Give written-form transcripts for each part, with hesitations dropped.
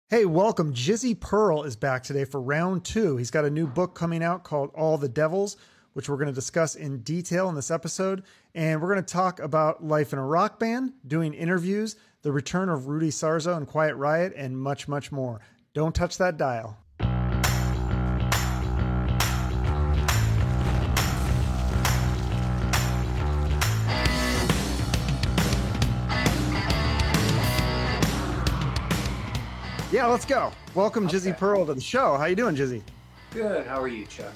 Hey, welcome. Jizzy Pearl is back today for round two. He's got a new book coming out called All the Devils, which we're going to discuss in detail in this episode. And we're going to talk about life in a rock band, doing interviews, the return of Rudy Sarzo and Quiet Riot, and much, much more. Don't touch that dial. Yeah, let's go. Welcome, Jizzy Pearl, to the show. How you doing, Jizzy? Good. How are you, Chuck?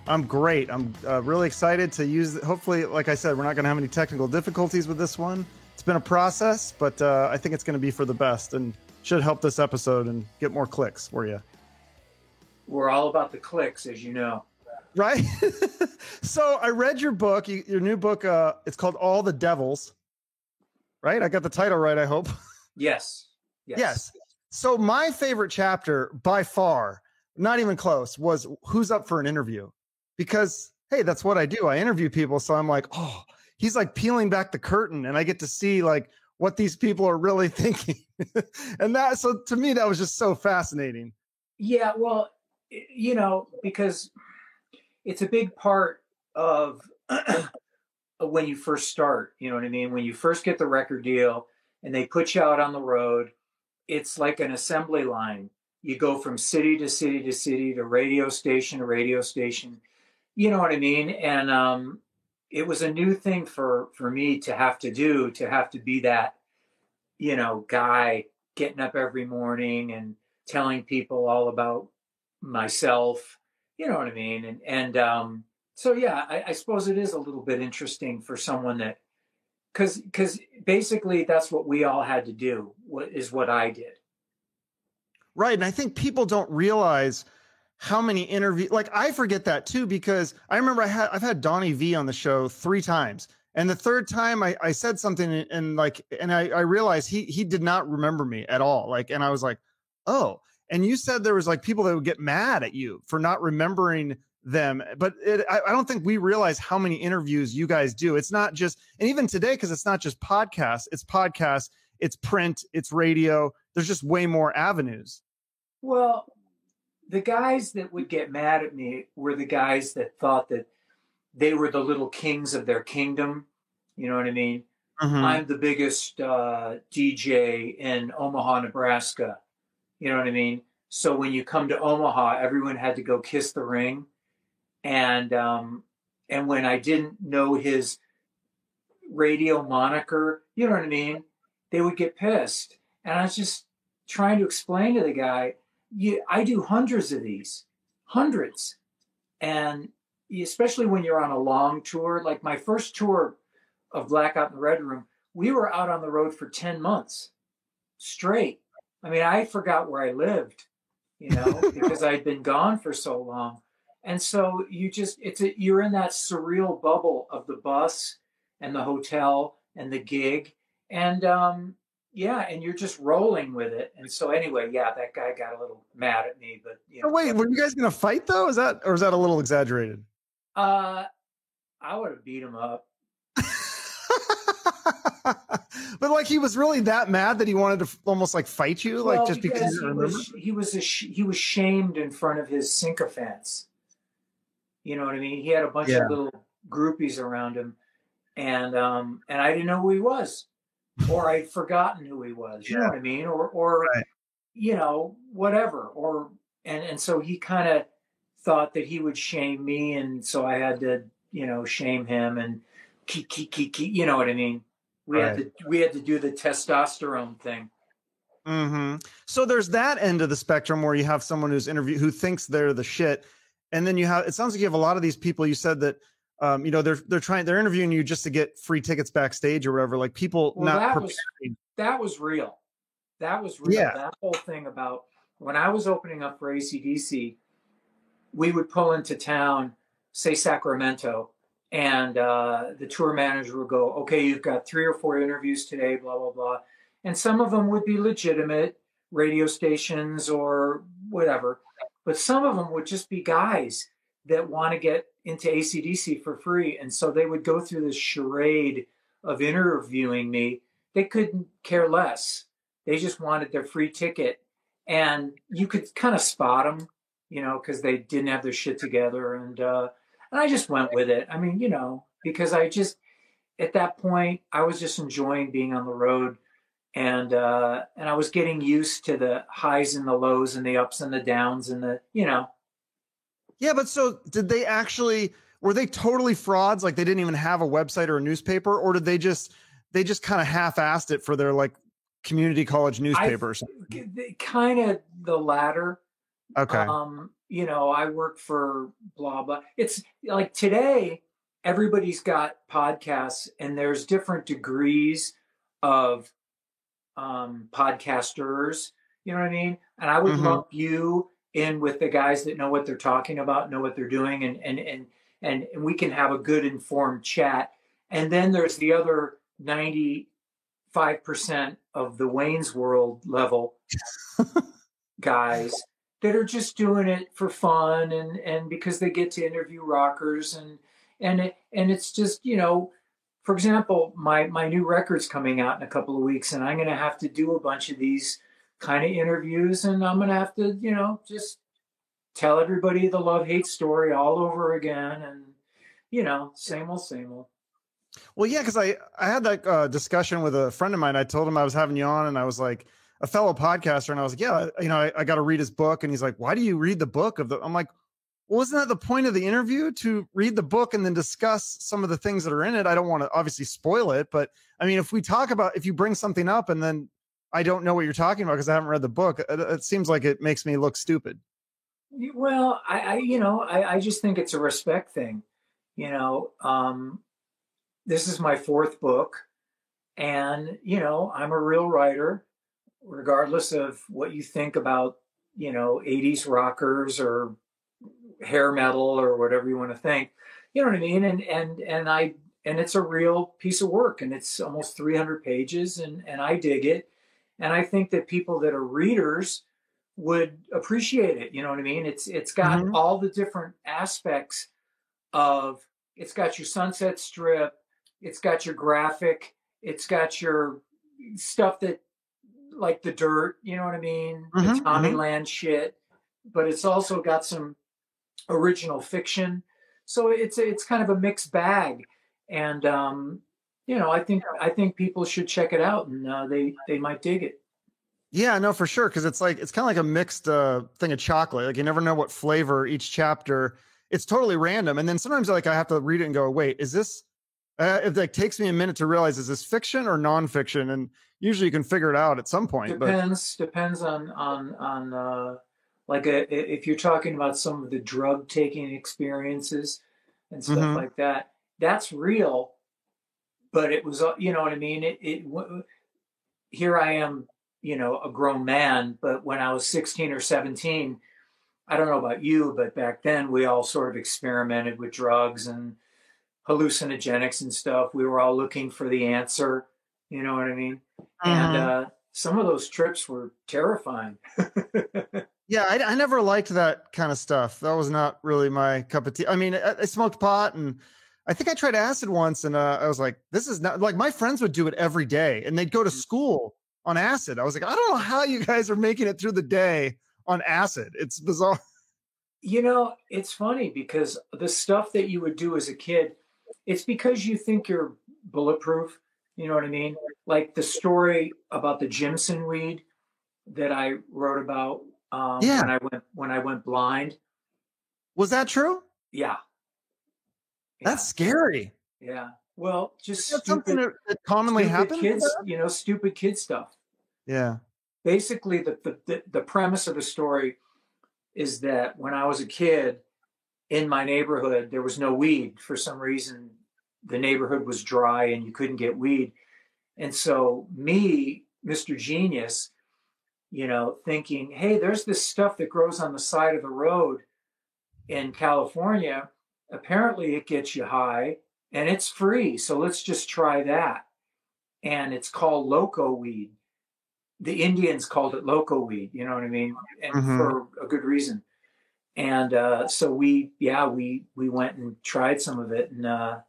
I'm great. I'm really excited to use. Hopefully, like I said, we're not going to have any technical difficulties with this one. It's been a process, but I think it's going to be for the best and should help this episode and get more clicks for you. We're all about the clicks, as you know. Right? So I read your book, your new book. It's called All the Devils. Right? I got the title right, I hope. Yes. Yes. So my favorite chapter by far, not even close, was Who's Up for an Interview? Because, hey, that's what I do. I interview people. So I'm like, oh, he's like peeling back the curtain and I get to see like what these people are really thinking. And so to me, that was just so fascinating. Yeah. Well, because it's a big part of when you first start, you know what I mean? When you first get the record deal and they put you out on the road, it's like an assembly line. You go from city to city to city to radio station to radio station. You know what I mean? And it was a new thing for me to have to do, to have to be that, guy getting up every morning and telling people all about myself. You know what I mean? So, yeah, I suppose it is a little bit interesting for someone that, because basically that's what we all had to do, what I did. Right. And I think people don't realize how many interviews, like I forget that too, because I remember I've had Donnie V on the show 3 times. And the third time I said something and I realized he did not remember me at all. Like, and I was like, oh, and you said there was like people that would get mad at you for not remembering them. But I don't think we realize how many interviews you guys do. It's not just, and even today, because it's not just podcasts, it's print, it's radio. There's just way more avenues. Well, the guys that would get mad at me were the guys that thought that they were the little kings of their kingdom. You know what I mean? Mm-hmm. I'm the biggest DJ in Omaha, Nebraska. You know what I mean? So when you come to Omaha, everyone had to go kiss the ring. And when I didn't know his radio moniker, you know what I mean? They would get pissed. And I was just trying to explain to the guy, I do hundreds of these, hundreds. And especially when you're on a long tour, like my first tour of Blackout in the Red Room, we were out on the road for 10 months straight. I mean, I forgot where I lived, because I'd been gone for so long. And so you're in that surreal bubble of the bus and the hotel and the gig. And, and you're just rolling with it. And so anyway, that guy got a little mad at me, but Oh, wait, were you guys going to fight though? Is that a little exaggerated? I would have beat him up. But like he was really that mad that he wanted to almost like fight you, well, like just because you remember? He was shamed in front of his sycophants. You know what I mean? He had a bunch of little groupies around him, and I didn't know who he was, or I'd forgotten who he was. You know what I mean? Or right. Whatever. And so he kind of thought that he would shame me, and so I had to, shame him and you know what I mean? We had to do the testosterone thing. Mm-hmm. So there's that end of the spectrum where you have someone who thinks they're the shit. And then it sounds like you have a lot of these people. You said that, they're interviewing you just to get free tickets backstage or whatever. Like people not preparing. That was real. That was real. Yeah. That whole thing about when I was opening up for AC/DC, we would pull into town, say Sacramento, and the tour manager would go, okay, you've got 3 or 4 interviews today, blah, blah, blah. And some of them would be legitimate radio stations or whatever. But some of them would just be guys that want to get into AC/DC for free. And so they would go through this charade of interviewing me. They couldn't care less. They just wanted their free ticket. and you could kind of spot them, you know, because they didn't have their shit together, and I just went with it. I mean, you know, because I just at that point I was just enjoying being on the road, and I was getting used to the highs and the lows and the ups and the downs and the, you know. Yeah, but so did they actually, were they totally frauds? Like they didn't even have a website or a newspaper, or did they just kind of half-assed it for their like community college newspaper or something? Kind of the latter. Okay. You know, I work for blah blah. It's like today, everybody's got podcasts, and there's different degrees of podcasters. You know what I mean? And I would lump you in with the guys that know what they're talking about, know what they're doing, and we can have a good informed chat. And then there's the other 95% of the Wayne's World level guys that are just doing it for fun and because they get to interview rockers and it's just, you know, for example, my new record's coming out in a couple of weeks, and I'm going to have to do a bunch of these kind of interviews, and I'm going to have to, you know, just tell everybody the love-hate story all over again, and, you know, same old, same old. Well, yeah, because I had that discussion with a friend of mine. I told him I was having you on, and I was like, a fellow podcaster, and I was like, yeah, you know, I got to read his book. And he's like, why do you read the book of the? I'm like, well, isn't that the point of the interview, to read the book and then discuss some of the things that are in it? I don't want to obviously spoil it, but I mean, if you bring something up and then I don't know what you're talking about because I haven't read the book, it seems like it makes me look stupid. Well, you know, I just think it's a respect thing. You know, this is my fourth book, and, you know, I'm a real writer, regardless of what you think about, you know, 80s rockers or hair metal or whatever you want to think. You know what I mean? And it's a real piece of work, and it's almost 300 pages, and I dig it. And I think that people that are readers would appreciate it. You know what I mean? It's got all the different aspects of, it's got your Sunset Strip, it's got your graphic, it's got your stuff that, like the dirt, you know what I mean? The Tommyland shit, but it's also got some original fiction. So it's kind of a mixed bag. And you know, I think people should check it out, and they might dig it. Yeah, no, for sure. Cause it's like, it's kind of like a mixed thing of chocolate. Like you never know what flavor each chapter, it's totally random. And then sometimes like I have to read it and go, wait, is this, it like takes me a minute to realize, is this fiction or nonfiction? And usually you can figure it out at some point. Depends on like if you're talking about some of the drug taking experiences and stuff like that, that's real. But it was, you know what I mean? Here I am, you know, a grown man, but when I was 16 or 17, I don't know about you, but back then we all sort of experimented with drugs and hallucinogenics and stuff. We were all looking for the answer, you know what I mean? And some of those trips were terrifying. Yeah, I never liked that kind of stuff. That was not really my cup of tea. I mean, I smoked pot, and I think I tried acid once, and I was like, this is not, like, my friends would do it every day, and they'd go to school on acid. I was like, I don't know how you guys are making it through the day on acid. It's bizarre. You know, it's funny because the stuff that you would do as a kid, it's because you think you're bulletproof. You know what I mean? Like the story about the Jimson weed that I wrote about when I went blind. Was that true? Yeah. That's scary. Yeah. Well, just something that commonly happens. Kids, you know, stupid kid stuff. Yeah. Basically, the premise of the story is that when I was a kid in my neighborhood, there was no weed. For some reason, the neighborhood was dry and you couldn't get weed. And so me, Mr. Genius, you know, thinking, hey, there's this stuff that grows on the side of the road in California. Apparently it gets you high and it's free. So let's just try that. And it's called loco weed. The Indians called it loco weed, you know what I mean? And for a good reason. And so we went and tried some of it, and the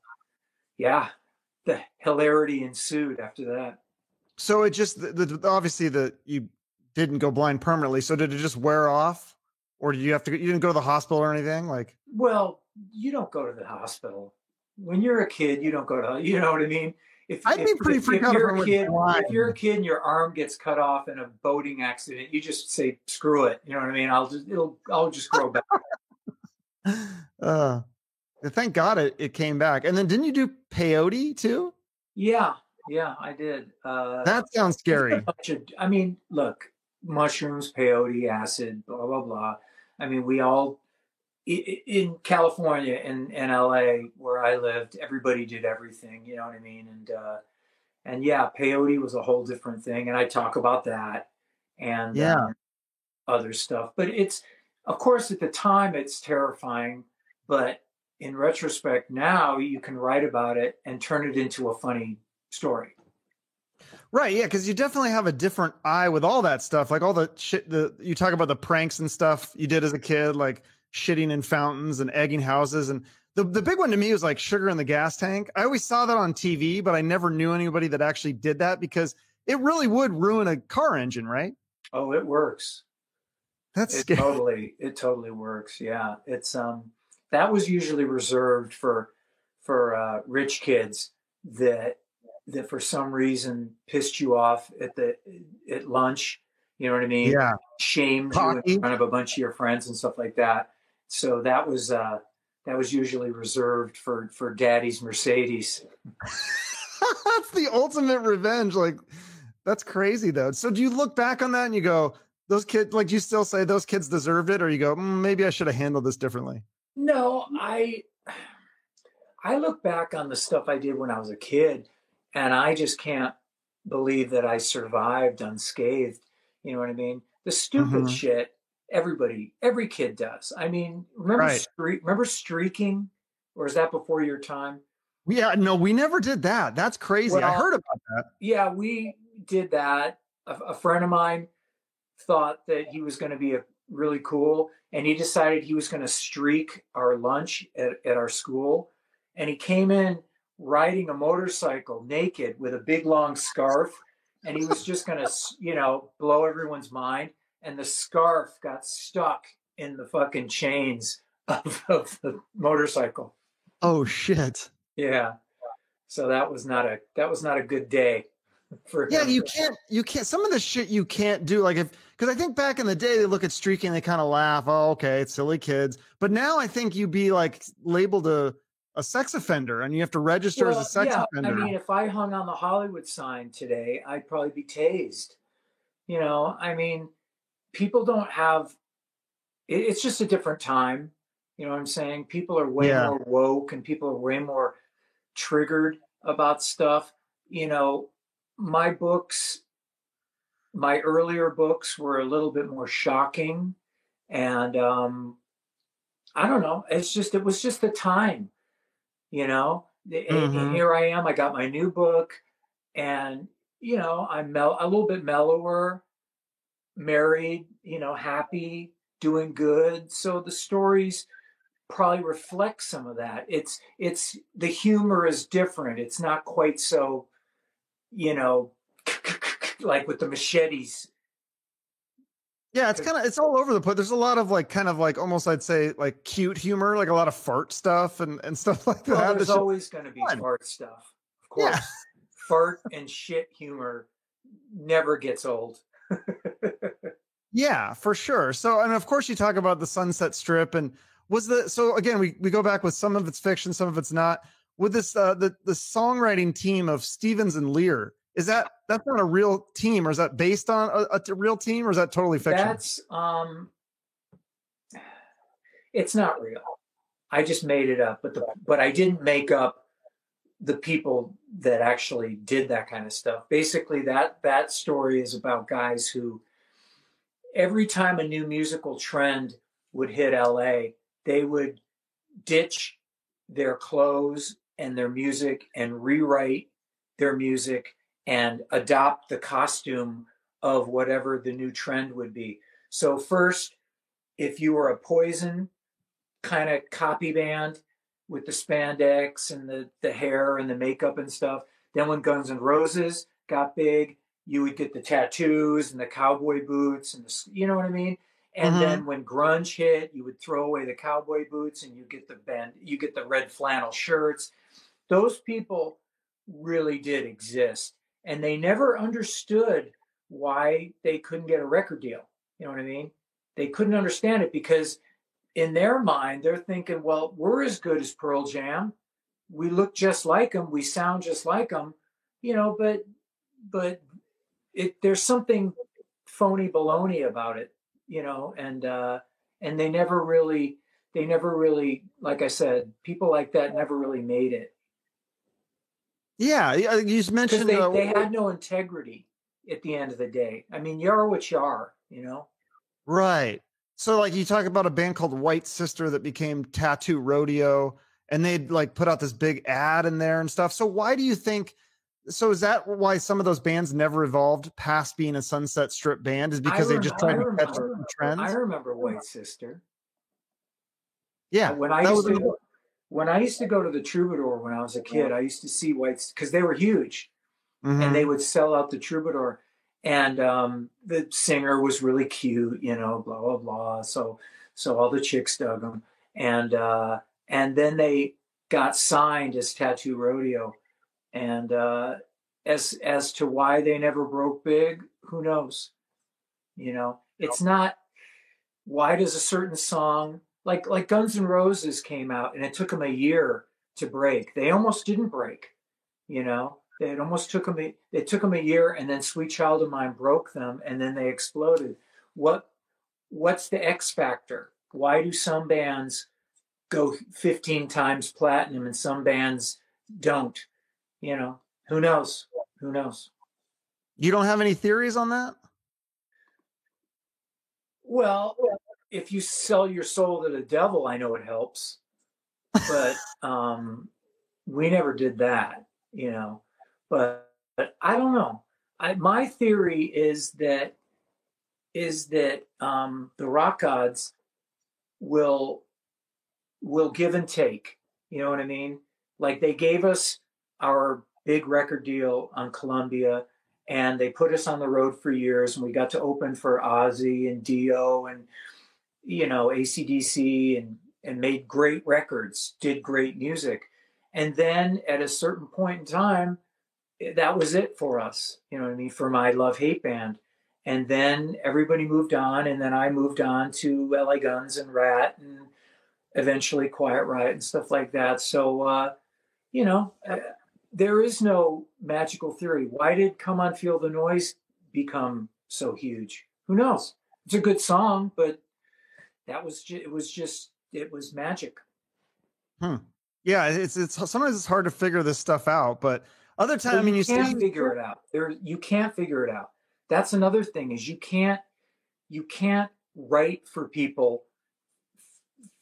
hilarity ensued after that. So it just, obviously you didn't go blind permanently. So did it just wear off, or did you have to? You didn't go to the hospital or anything, like? Well, you don't go to the hospital when you're a kid. You don't go to, you know what I mean? I'd be pretty freaked out if you're a kid and your arm gets cut off in a boating accident, you just say screw it. You know what I mean? I'll just grow back. Thank God it came back. And then didn't you do peyote too? Yeah, I did. That sounds scary. I mean, look, mushrooms, peyote, acid, blah blah blah. I mean, we all in California and LA where I lived, everybody did everything. You know what I mean? And yeah, peyote was a whole different thing, and I talk about that and other stuff. But it's, of course, at the time it's terrifying, but in retrospect now you can write about it and turn it into a funny story. Right, yeah, because you definitely have a different eye with all that stuff, like all the shit. You talk about the pranks and stuff you did as a kid, like shitting in fountains and egging houses, and the big one to me was like sugar in the gas tank. I always saw that on TV, but I never knew anybody that actually did that because it really would ruin a car engine, right? Oh, it works. That's scary. It totally works. Yeah, it's that was usually reserved for rich kids that for some reason pissed you off at lunch. You know what I mean? Yeah. Shamed you in front of a bunch of your friends and stuff like that. So that was usually reserved for daddy's Mercedes. That's the ultimate revenge. Like, that's crazy though. So do you look back on that and you go, those kids, like, do you still say those kids deserved it? Or you go, maybe I should have handled this differently? No, I look back on the stuff I did when I was a kid and I just can't believe that I survived unscathed. You know what I mean? The stupid shit every kid does. I mean, remember streaking, or is that before your time? Yeah, no, we never did that. That's crazy. Well, I heard about that. Yeah, we did that. A friend of mine thought that he was going to be really cool, and he decided he was going to streak our lunch at our school. And he came in riding a motorcycle naked with a big long scarf, and he was just going to, blow everyone's mind. And the scarf got stuck in the fucking chains of the motorcycle. Oh shit. Yeah. So that was not a good day for him. Yeah, you can't some of the shit you can't do, like, because I think back in the day they look at streaking, they kind of laugh, oh okay, it's silly kids. But now I think you'd be like labeled a sex offender and you have to register as a sex offender. I mean, if I hung on the Hollywood sign today, I'd probably be tased. I mean, people don't have, it's just a different time. You know what I'm saying? People are way more woke and people are way more triggered about stuff. My earlier books were a little bit more shocking. And I don't know. It was just the time, And here I am. I got my new book and, I'm a little bit mellower, married, happy, doing good. So the stories probably reflect some of that. It's the humor is different. It's not quite so, like with the machetes. Yeah, it's all over the place. There's a lot of kind of almost, I'd say, like cute humor, like a lot of fart stuff and stuff like that. Well, there's always going to be fart stuff, of course. Yeah. Fart and shit humor never gets old. Yeah, for sure. So, and of course you talk about the Sunset Strip, and so again, we go back with some of it's fiction, some of it's not. With this, the songwriting team of Stevens and Lear, that's not a real team, or is that based on a real team, or is that totally fiction? That's, it's not real. I just made it up, but I didn't make up the people that actually did that kind of stuff. Basically, that story is about guys who, every time a new musical trend would hit LA, they would ditch their clothes and their music and rewrite their music and adopt the costume of whatever the new trend would be. So first, if you were a Poison kind of copy band with the spandex and the hair and the makeup and stuff, then when Guns N' Roses got big, you would get the tattoos and the cowboy boots and the, you know what I mean? And Mm-hmm. then when grunge hit, you would throw away the cowboy boots and you get the red flannel shirts. Those people really did exist, and they never understood why they couldn't get a record deal. You know what I mean? They couldn't understand it because in their mind, they're thinking, well, we're as good as Pearl Jam. We look just like them. We sound just like them, you know, but there's something phony baloney about it, you know, and they never really, like I said, people like that never really made it. Yeah, you mentioned they had no integrity at the end of the day. I mean, you are what you are, you know? right. So like you talk about a band called White Sister that became Tattoo Rodeo, and they'd like put out this big ad in there and stuff. So why do you think, so is that why some of those bands never evolved past being a Sunset Strip band, is because they just tried to catch the I trends? remember White Sister. Yeah, When that was in the book. I used to go to the Troubadour when I was a kid, I used to see Whites because they were huge, and they Mm-hmm. would sell out the Troubadour. And the singer was really cute, you know, blah blah blah. So all the chicks dug them, and then they got signed as Tattoo Rodeo. And as to why they never broke big, who knows? You know, it's not, why does a certain song like Guns N' Roses came out and it took them a year to break. They almost didn't break, you know. It almost took them. It took them a year, and then Sweet Child of Mine broke them, and then they exploded. What's the X factor? Why do some bands go 15 times platinum and some bands don't? You know, who knows? Who knows? You don't have any theories on that? Well, if you sell your soul to the devil, I know it helps, but we never did that, you know. But I don't know. My theory is that the rock gods will give and take. You know what I mean? Like they gave us our big record deal on Columbia, and they put us on the road for years, and we got to open for Ozzy and Dio and, you know, AC/DC, and made great records, did great music, and then at a certain point in time, that was it for us. You know what I mean? For my love hate band. And then everybody moved on, and then I moved on to LA Guns and Rat, and eventually Quiet Riot and stuff like that. So you know, there is no magical theory. Why did Come On Feel the Noise become so huge? Who knows? It's a good song, but it was magic. Yeah, it's sometimes it's hard to figure this stuff out, but other times, I mean, you can't figure it out. You can't figure it out. That's another thing, is you can't write for people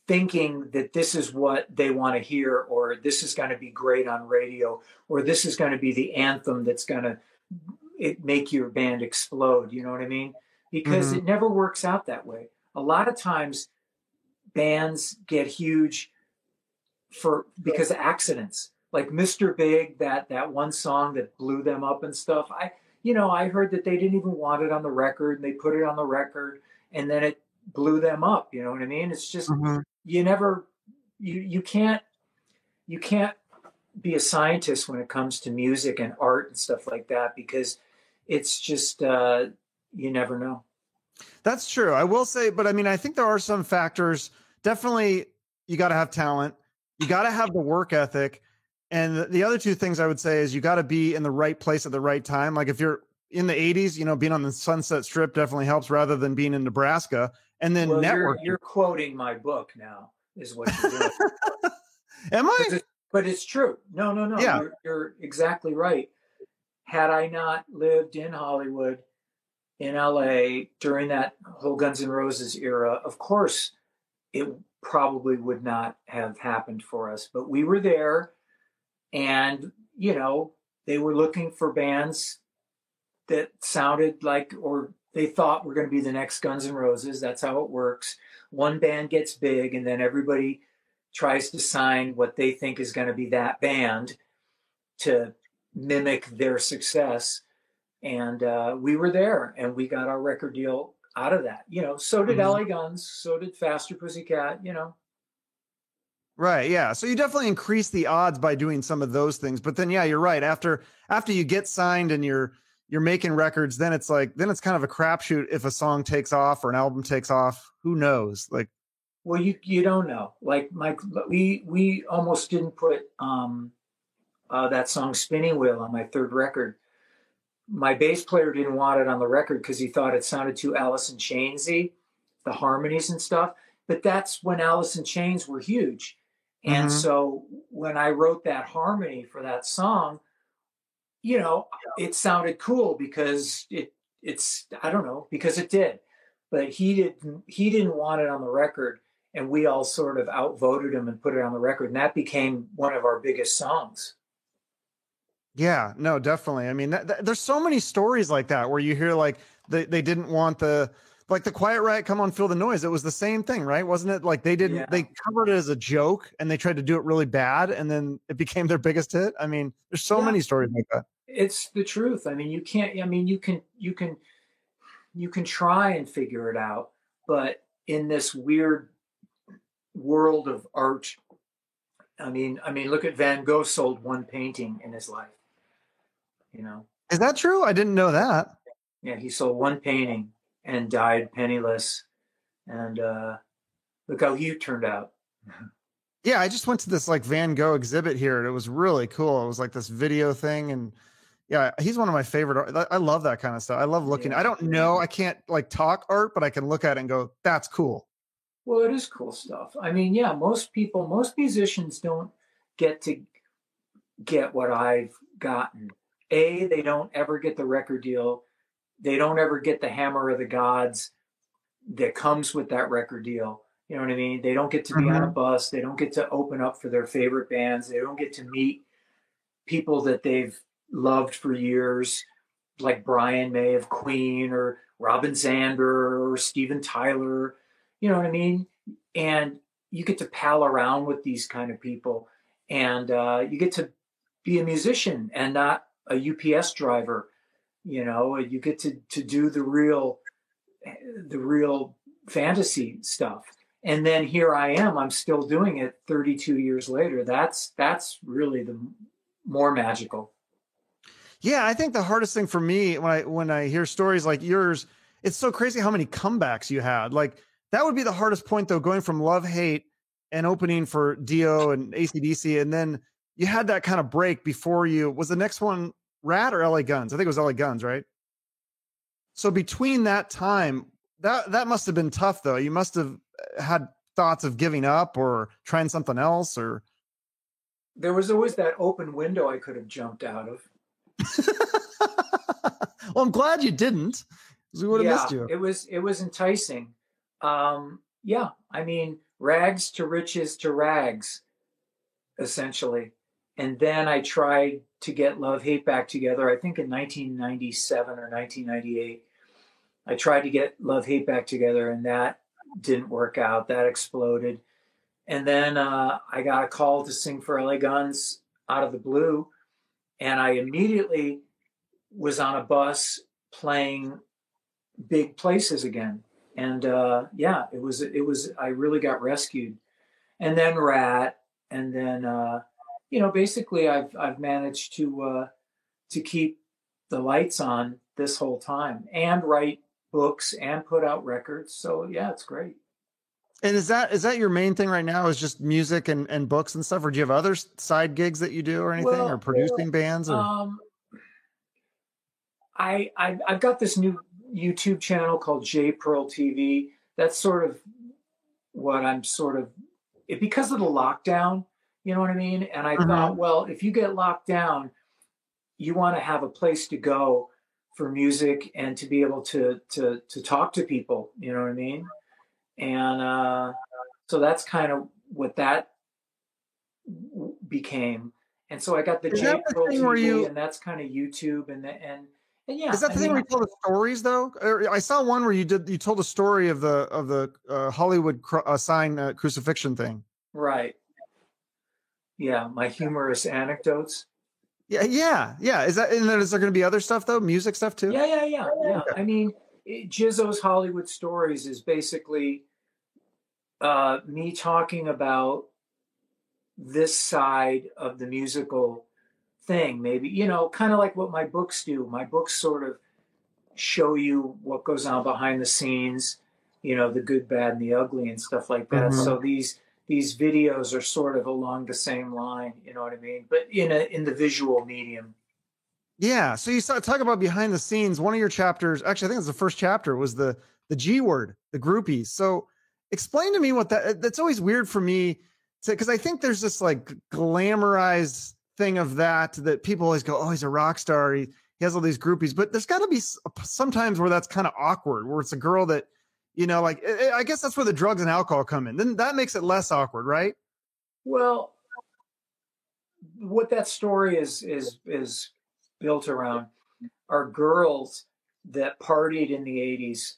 thinking that this is what they want to hear, or this is going to be great on radio, or this is going to be the anthem that's going to make your band explode. You know what I mean? Because it never works out that way. A lot of times bands get huge because of accidents. Like Mr. Big, that one song that blew them up and stuff. I heard that they didn't even want it on the record, and they put it on the record, and then it blew them up. You know what I mean? It's just you can't be a scientist when it comes to music and art and stuff like that, because it's just you never know. That's true. I will say, but I mean, I think there are some factors. Definitely, you got to have talent. You got to have the work ethic. And the other two things I would say is you got to be in the right place at the right time. Like if you're in the 80s, you know, being on the Sunset Strip definitely helps rather than being in Nebraska. And then you're quoting my book now, is what you're doing. Am I? But it's true. No. Yeah. You're exactly right. Had I not lived in Hollywood, in LA, during that whole Guns N' Roses era, of course, it probably would not have happened for us. But we were there, and, you know, they were looking for bands that sounded like, or they thought were going to be the next Guns N' Roses. That's how it works. One band gets big, and then everybody tries to sign what they think is going to be that band to mimic their success. and we were there, and we got our record deal out of that. You know, so did LA Guns, so did Faster Pussycat. You know. Right. Yeah. So you definitely increase the odds by doing some of those things. But then, yeah, you're right. After you get signed and you're making records, then it's kind of a crapshoot if a song takes off or an album takes off. Who knows? Like, well, you don't know. Like we almost didn't put that song "Spinning Wheel" on my third record. My bass player didn't want it on the record because he thought it sounded too Alice in Chainsy, the harmonies and stuff. But that's when Alice in Chains were huge. And so when I wrote that harmony for that song, you know, it sounded cool because it's I don't know, because it did. But he didn't want it on the record, and we all sort of outvoted him and put it on the record, and that became one of our biggest songs. Yeah, no, definitely. I mean, there's so many stories like that where you hear like they didn't want the Quiet Riot, Come On Feel the Noise. It was the same thing, right? Wasn't it? Like they covered it as a joke and they tried to do it really bad and then it became their biggest hit. I mean, there's so many stories like that. It's the truth. I mean, you can try and figure it out, but in this weird world of art, I mean, look at Van Gogh sold one painting in his life. You know. Is that true? I didn't know that. Yeah, he sold one painting and died penniless. And look how he turned out. Yeah, I just went to this like Van Gogh exhibit here and it was really cool. It was like this video thing. And yeah, he's one of my favorite. I love that kind of stuff. I love looking. I don't know. I can't like talk art, but I can look at it and go, that's cool. Well, it is cool stuff. I mean, yeah, most musicians don't get to get what I've gotten. They don't ever get the record deal. They don't ever get the hammer of the gods that comes with that record deal. You know what I mean? They don't get to be on a bus. They don't get to open up for their favorite bands. They don't get to meet people that they've loved for years, like Brian May of Queen or Robin Zander or Steven Tyler. You know what I mean? And you get to pal around with these kind of people, and you get to be a musician and not a UPS driver. You know, you get to do the real fantasy stuff. And then here I am, I'm still doing it 32 years later. That's really the more magical. Yeah, I think the hardest thing for me when I hear stories like yours, it's so crazy how many comebacks you had. Like that would be the hardest point though, going from Love Hate and opening for Dio and AC/DC, and then you had that kind of break before was the next one Rat or LA Guns? I think it was LA Guns, right? So between that time, that must have been tough though. You must have had thoughts of giving up or trying something else, or there was always that open window I could have jumped out of. Well, I'm glad you didn't, because we would have missed you. It was enticing. Yeah, I mean, rags to riches to rags, essentially. And then I tried to get Love Hate back together, I think in 1997 or 1998. I tried to get Love Hate back together, and that didn't work out. That exploded. And then I got a call to sing for LA Guns out of the blue. And I immediately was on a bus playing big places again. And yeah, it was, I really got rescued. And then Rat, and then, you know, basically I've managed to keep the lights on this whole time and write books and put out records. So yeah, it's great. And is that your main thing right now, is just music and books and stuff? Or do you have other side gigs that you do or anything, or producing bands? Or? I've got this new YouTube channel called J Pearl TV. That's sort of what I'm because of the lockdown, you know what I mean? And I thought, well, if you get locked down, you want to have a place to go for music and to be able to talk to people, you know what I mean? And so that's kind of what that became. And so I got the J Pearl TV, and that's kind of YouTube, and yeah. Is that the thing where you tell the stories though? I saw one where you told a story of the Hollywood sign crucifixion thing. Right. Yeah, my humorous anecdotes. Yeah. Is that, and then is there going to be other stuff though? Music stuff too? Yeah. Okay. I mean, Jizzo's Hollywood Stories is basically me talking about this side of the musical thing, maybe, kind of like what my books do. My books sort of show you what goes on behind the scenes, the good, bad, and the ugly and stuff like that. Mm-hmm. So these videos are sort of along the same line, you know what I mean? But in the visual medium. Yeah. So you talk about behind the scenes. One of your chapters, actually, I think it's the first chapter, was the G word, the groupies. So explain to me what that's always weird for me to, because I think there's this like glamorized thing of that people always go, oh, he's a rock star. He has all these groupies, but there's got to be sometimes where that's kind of awkward, where it's a girl that, like, I guess that's where the drugs and alcohol come in. Then that makes it less awkward, right? Well, what that story is built around are girls that partied in the 80s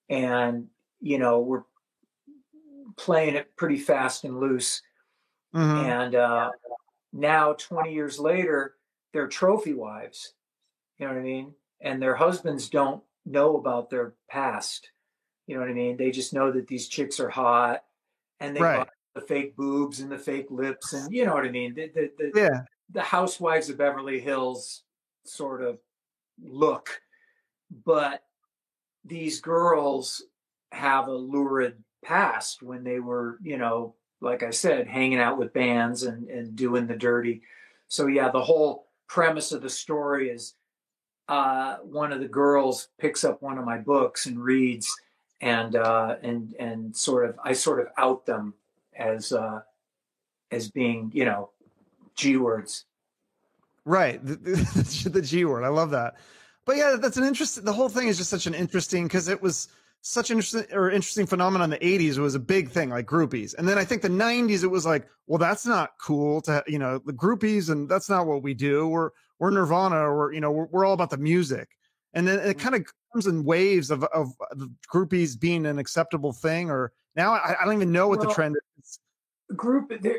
and, were playing it pretty fast and loose. Mm-hmm. And now 20 years later, they're trophy wives. You know what I mean? And their husbands don't know about their past. You know what I mean? They just know that these chicks are hot and they buy the fake boobs and the fake lips. And you know what I mean? The Housewives of Beverly Hills sort of look. But these girls have a lurid past when they were, like I said, hanging out with bands and doing the dirty. So yeah, the whole premise of the story is one of the girls picks up one of my books and reads, and I sort of out them as being, G words. Right. The G word. I love that. But yeah, that's an interesting, the whole thing is just such an interesting, because it was such an interesting phenomenon in the 80s. It was a big thing, like groupies. And then I think the 90s, it was like, well, that's not cool to, the groupies, and that's not what we do. We're Nirvana, or, we're all about the music. And then it kind of comes in waves of groupies being an acceptable thing, or now I don't even know what the trend is.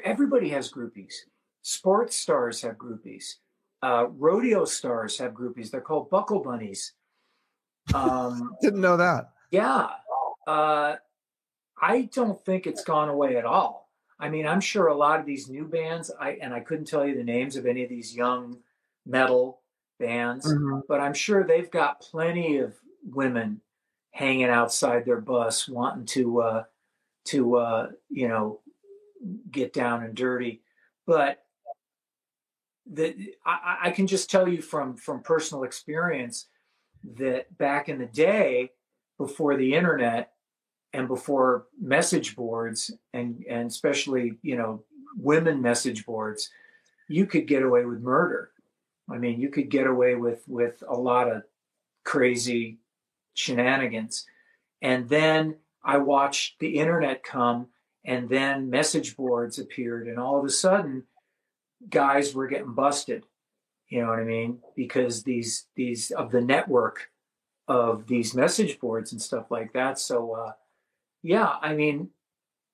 Everybody has groupies. Sports stars have groupies. Rodeo stars have groupies. They're called buckle bunnies. Didn't know that. Yeah. I don't think it's gone away at all. I mean, I'm sure a lot of these new bands, I couldn't tell you the names of any of these young metal bands, mm-hmm. but I'm sure they've got plenty of women hanging outside their bus wanting to get down and dirty. But I can just tell you from personal experience that back in the day, before the internet and before message boards and especially, women message boards, you could get away with murder. I mean, you could get away with a lot of crazy shenanigans. And then I watched the internet come, and then message boards appeared, and all of a sudden guys were getting busted. You know what I mean? Because these of the network of these message boards and stuff like that. So yeah, I mean,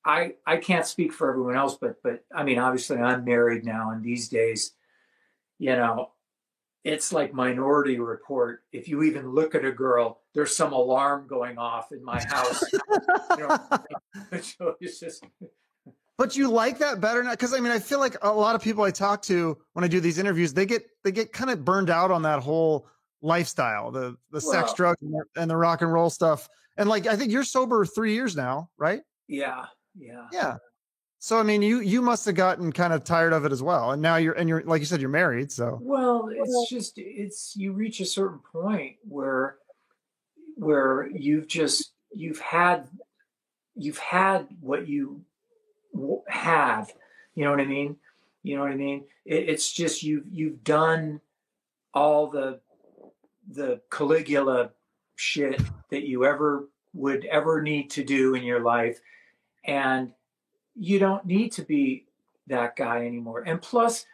I can't speak for everyone else, but I mean, obviously I'm married now, and these days, it's like Minority Report. If you even look at a girl, there's some alarm going off in my house. So it's just. But you like that better now? Because I mean, I feel like a lot of people I talk to when I do these interviews, they get kind of burned out on that whole lifestyle, the sex, drugs, and the rock and roll stuff. And like, I think you're sober 3 years now, right? Yeah. So I mean, you must have gotten kind of tired of it as well. And now you're like you said, you're married. So well, it's you reach a certain point where you've had what you have, you know what I mean? It's just you've done all the Caligula shit that you would ever need to do in your life, and you don't need to be that guy anymore. And plus,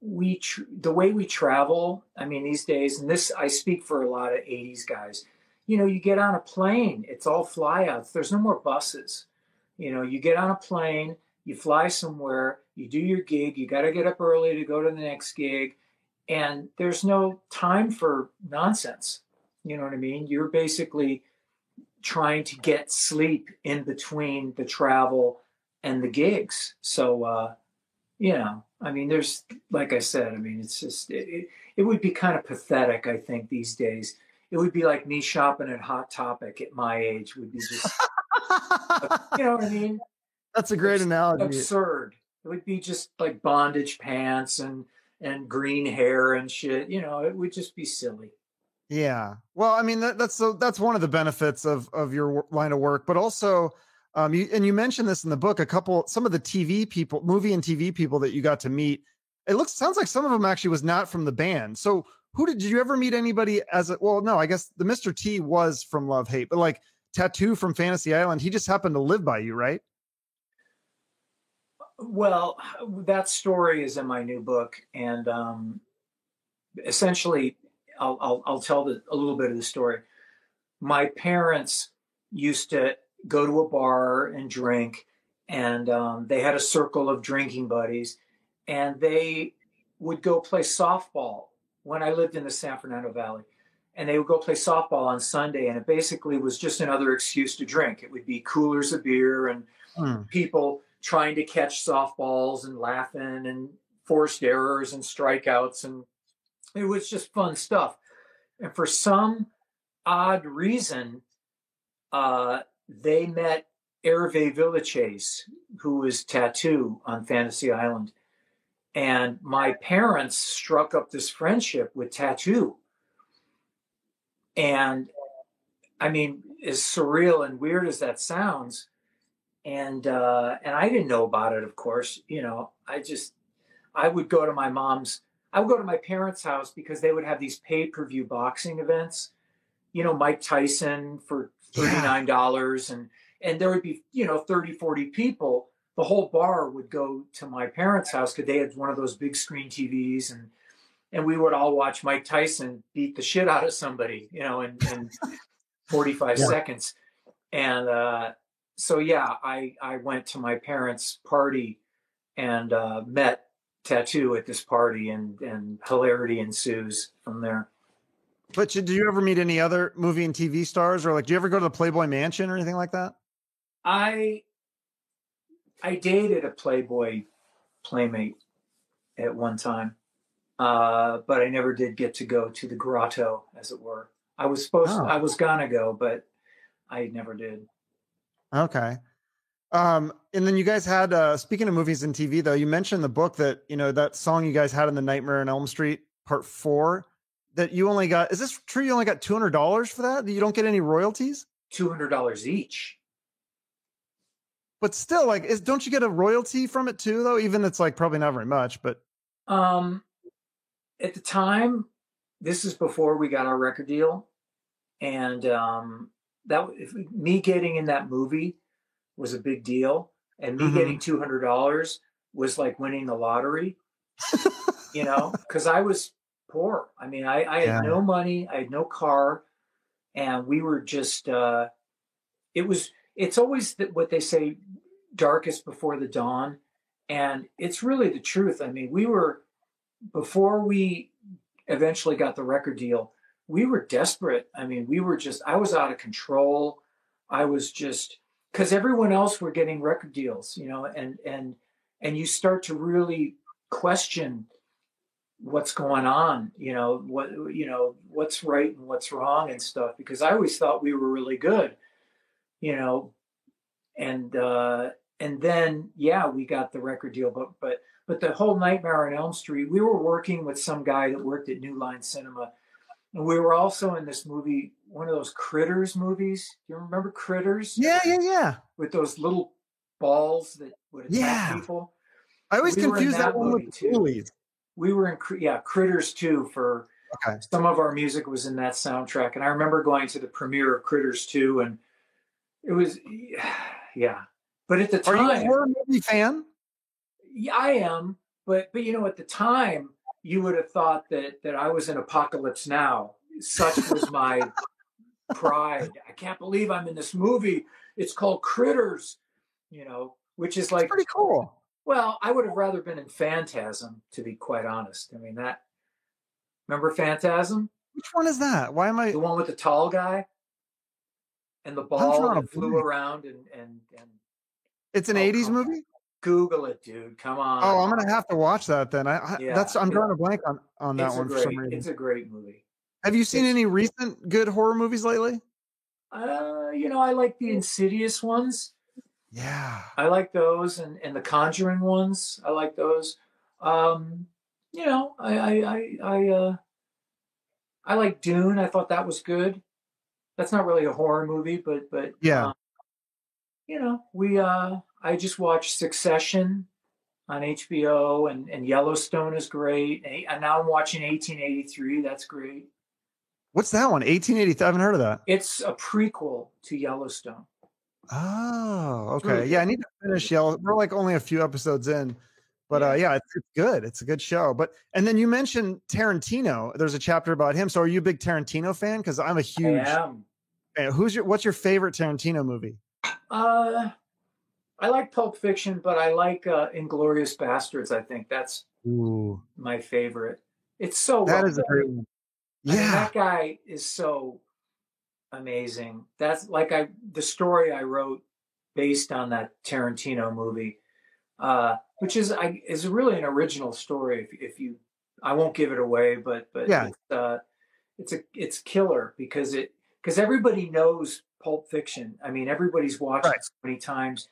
the way we travel, I mean, these days, and this I speak for a lot of 80s guys, you get on a plane, it's all flyouts. There's no more buses. You get on a plane, you fly somewhere, You do your gig. You got to get up early to go to the next gig. And there's no time for nonsense. You know what I mean? You're basically trying to get sleep in between the travel and the gigs. So, I mean, there's, like I said, I mean, it's just, it would be kind of pathetic, I think, these days. It would be like me shopping at Hot Topic at my age would be just, you know what I mean? That's a great analogy. Absurd. It would be just like bondage pants and green hair and shit. It would just be silly. Yeah. Well, I mean, that's one of the benefits of your line of work, but also, you mentioned this in the book, some of the movie and TV people that you got to meet, sounds like some of them actually was not from the band. So did you ever meet anybody no, I guess the Mr. T was from Love Hate, but like Tattoo from Fantasy Island, he just happened to live by you, right? Well, that story is in my new book, and essentially, I'll tell a little bit of the story. My parents used to go to a bar and drink, and they had a circle of drinking buddies, and they would go play softball when I lived in the San Fernando Valley. And they would go play softball on Sunday, and it basically was just another excuse to drink. It would be coolers of beer and people trying to catch softballs and laughing and forced errors and strikeouts. And it was just fun stuff. And for some odd reason, they met Hervé Villechaize, who was Tattoo on Fantasy Island. And my parents struck up this friendship with Tattoo. And I mean, as surreal and weird as that sounds, and I didn't know about it, of course. I would go to my parents' house because they would have these pay-per-view boxing events. Mike Tyson for $39, and there would be 30, 40 people. The whole bar would go to my parents' house because they had one of those big screen TVs, and we would all watch Mike Tyson beat the shit out of somebody, in 45 seconds. And so, yeah, I went to my parents' party and met Tattoo at this party, and hilarity ensues from there. But did you ever meet any other movie and TV stars, or do you ever go to the Playboy Mansion or anything like that? I dated a Playboy playmate at one time. But I never did get to go to the grotto, as it were. I was gonna go, but I never did. Okay. And then you guys had, speaking of movies and TV though, you mentioned in the book that, that song you guys had in the Nightmare on Elm Street Part 4, that you only got, is this true? You only got $200 for that? You don't get any royalties? $200 each. But still, don't you get a royalty from it too, though? Even it's probably not very much, but. At the time, this is before we got our record deal, and me getting in that movie was a big deal, and me getting $200 was like winning the lottery, because I was poor. I mean, I had no money, I had no car, and we were just. It's always what they say, darkest before the dawn, and it's really the truth. I mean, before we eventually got the record deal, we were desperate. I mean, I was out of control. I was just, because everyone else were getting record deals, and you start to really question what's going on, what's right and what's wrong and stuff, because I always thought we were really good, and then, we got the record deal, but the whole Nightmare on Elm Street, we were working with some guy that worked at New Line Cinema. And we were also in this movie, one of those Critters movies. Do you remember Critters? Yeah. With those little balls that would attack people. I always confuse that one with Ghoulies. We were in Critters 2 for some of our music was in that soundtrack. And I remember going to the premiere of Critters 2, and it was, But at the time. Are you a horror movie fan? Yeah, I am, but at the time you would have thought that I was in Apocalypse Now. Such was my pride. I can't believe I'm in this movie. It's called Critters, which is like pretty cool. Well, I would have rather been in Phantasm, to be quite honest. I mean, remember Phantasm? Which one is that? Why am I? The one with the tall guy and the I'm ball drawing a that flew blank. around and It's an oh, 80s come on. movie? Google it, dude. Come Oh, on. I'm gonna have to watch that then. Yeah, I'm drawing a blank on that one for some it's reason. a great movie. Have you seen It's any recent good horror movies lately? I like the Insidious ones. Yeah. I like those, and the Conjuring ones. I like those. Um, you know, I like Dune. I thought that was good. That's not really a horror movie, but Yeah. we I just watched Succession on HBO, and Yellowstone is great. And now I'm watching 1883. That's great. What's that one? 1880. I haven't heard of that. It's a prequel to Yellowstone. Oh, It's really okay. Yeah, I good. need to finish Yellow. We're like only a few episodes in, but Yeah, yeah, it's good. It's a good show. But and then you mentioned Tarantino. There's a chapter about him. So are you a big Tarantino fan? Because I'm a I huge am. fan. What's your favorite Tarantino movie? Uh, I like Pulp Fiction, but I like Inglorious Bastards. I think that's Ooh, my favorite. It's so that well is a done. great one. I mean, Yeah. that guy is so amazing. That's like the story I wrote based on that Tarantino movie, which is really an original story. If you, I won't give it away, but Yeah. it's killer because everybody knows Pulp Fiction. I mean, everybody's watched Right. it so many times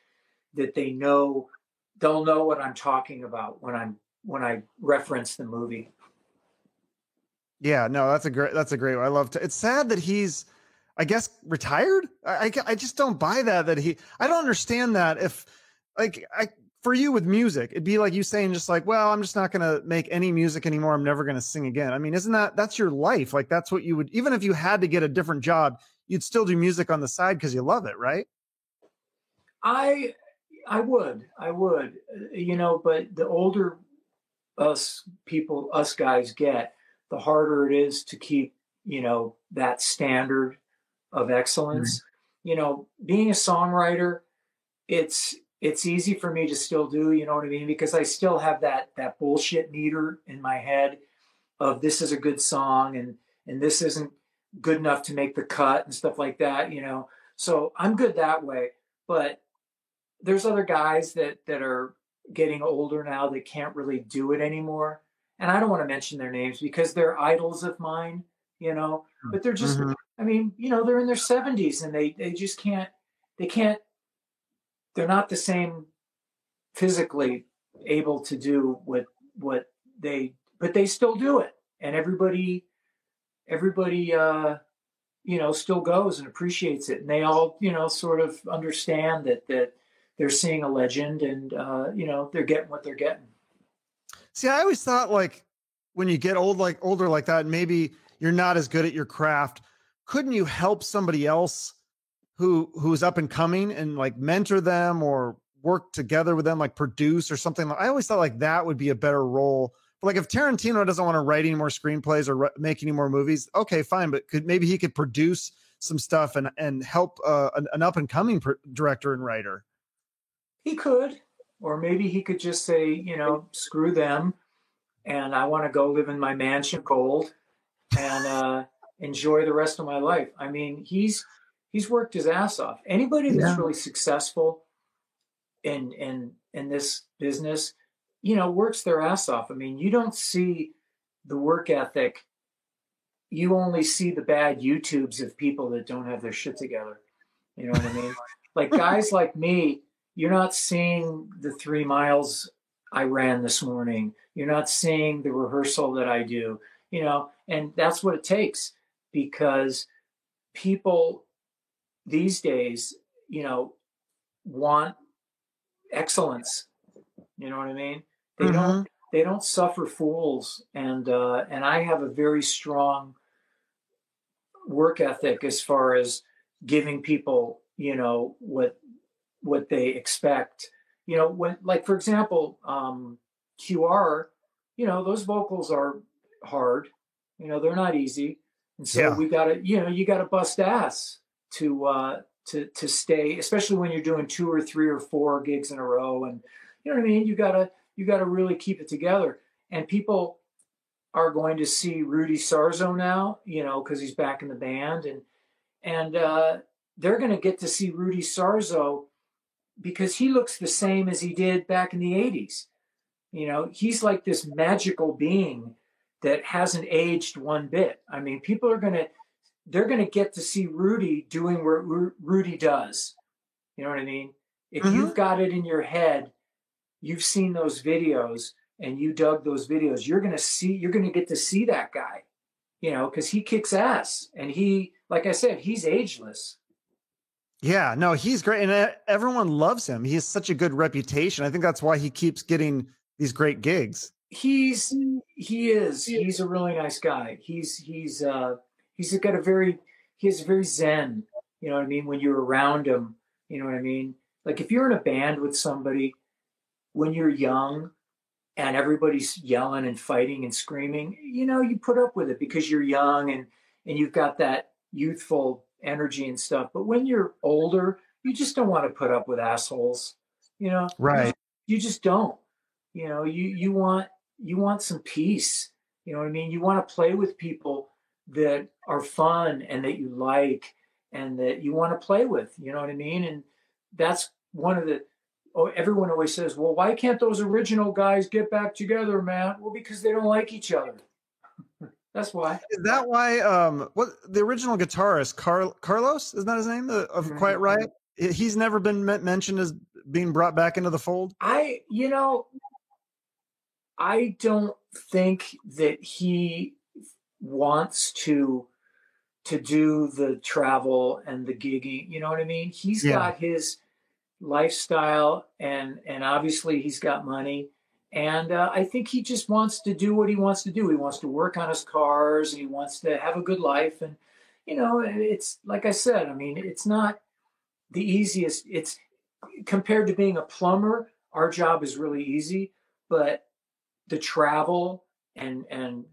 that they'll know what I'm talking about when I reference the movie. Yeah, no, that's a great one. I love to. It's sad that he's, I guess, retired. I just don't buy that I don't understand that. If like for you with music, it'd be like you saying just like, well, I'm just not gonna make any music anymore. I'm never gonna sing again. I mean, isn't that's your life? Like that's what you would, even if you had to get a different job, you'd still do music on the side because you love it, right? I I would, but the older us guys get, the harder it is to keep, that standard of Mhm. excellence. Being a songwriter, it's easy for me to still do, you know what I mean? Because I still have that bullshit meter in my head of this is a good song and this isn't good enough to make the cut and stuff like that. So I'm good that way. But there's other guys that are getting older now that can't really do it anymore. And I don't want to mention their names because they're idols of mine, but they're just, Mhm. I mean, they're in their 70s and they just can't, they're not the same physically able to do what but they still do it. And everybody, still goes and appreciates it. And they all, sort of understand that they're seeing a legend and, they're getting what they're getting. See, I always thought like when you get older like that, maybe you're not as good at your craft. Couldn't you help somebody else who's up and coming and like mentor them or work together with them, like produce or something? I always thought like that would be a better role. But like if Tarantino doesn't want to write any more screenplays or make any more movies, okay, fine. But maybe he could produce some stuff and help an up and coming director and writer. He could, or maybe he could just say, screw them, and I want to go live in my mansion gold and enjoy the rest of my life. I mean, he's worked his ass off. Anybody that's Yeah. really successful in this business, works their ass off. I mean, you don't see the work ethic. You only see the bad YouTubes of people that don't have their shit together. You know what I mean? Like guys like me, you're not seeing the 3 miles I ran this morning. You're not seeing the rehearsal that I do, and that's what it takes because people these days, want excellence. You know what I mean? They don't Mm-hmm. they don't suffer fools, and I have a very strong work ethic as far as giving people, what they expect. When, like, for example, QR, those vocals are hard. They're not easy, and so Yeah. we gotta, you gotta bust ass to stay, especially when you're doing 2 or 3 or 4 gigs in a row, and You know what I mean? You gotta really keep it together. And people are going to see Rudy Sarzo now, you know, because he's back in the band, and they're going to get to see Rudy Sarzo because he looks the same as he did back in the 80s. You know, he's like this magical being that hasn't aged one bit. I mean, they're going to get to see Rudy doing what Rudy does. You know what I mean? If you've got it in your head, you've seen those videos and you dug those videos, you're going to get to see that guy, you know, because he kicks ass. And he, like I said, he's ageless. Yeah, no, he's great. And everyone loves him. He has such a good reputation. I think that's why he keeps getting these great gigs. He's a really nice guy. He has a very zen, you know what I mean? When you're around him, you know what I mean? Like if you're in a band with somebody when you're young and everybody's yelling and fighting and screaming, you know, you put up with it because you're young and you've got that youthful energy and stuff. But when you're older, you just don't want to put up with assholes, you know? Right. You just don't. You know, you want some peace. You know what I mean? You want to play with people that are fun and that you like and that you want to play with, you know what I mean? And that's one of the everyone always says, well, why can't those original guys get back together, man? Well, because they don't like each other. That's why. Is that why? What the original guitarist, Carlos, isn't that his name? Of Quiet Riot. He's never been mentioned as being brought back into the fold. I don't think that he wants to do the travel and the gigging. You know what I mean? He's got his lifestyle and obviously he's got money. And I think he just wants to do what he wants to do. He wants to work on his cars and he wants to have a good life. And, you know, it's like I said, I mean, it's not the easiest. It's compared to being a plumber, our job is really easy, but the travel and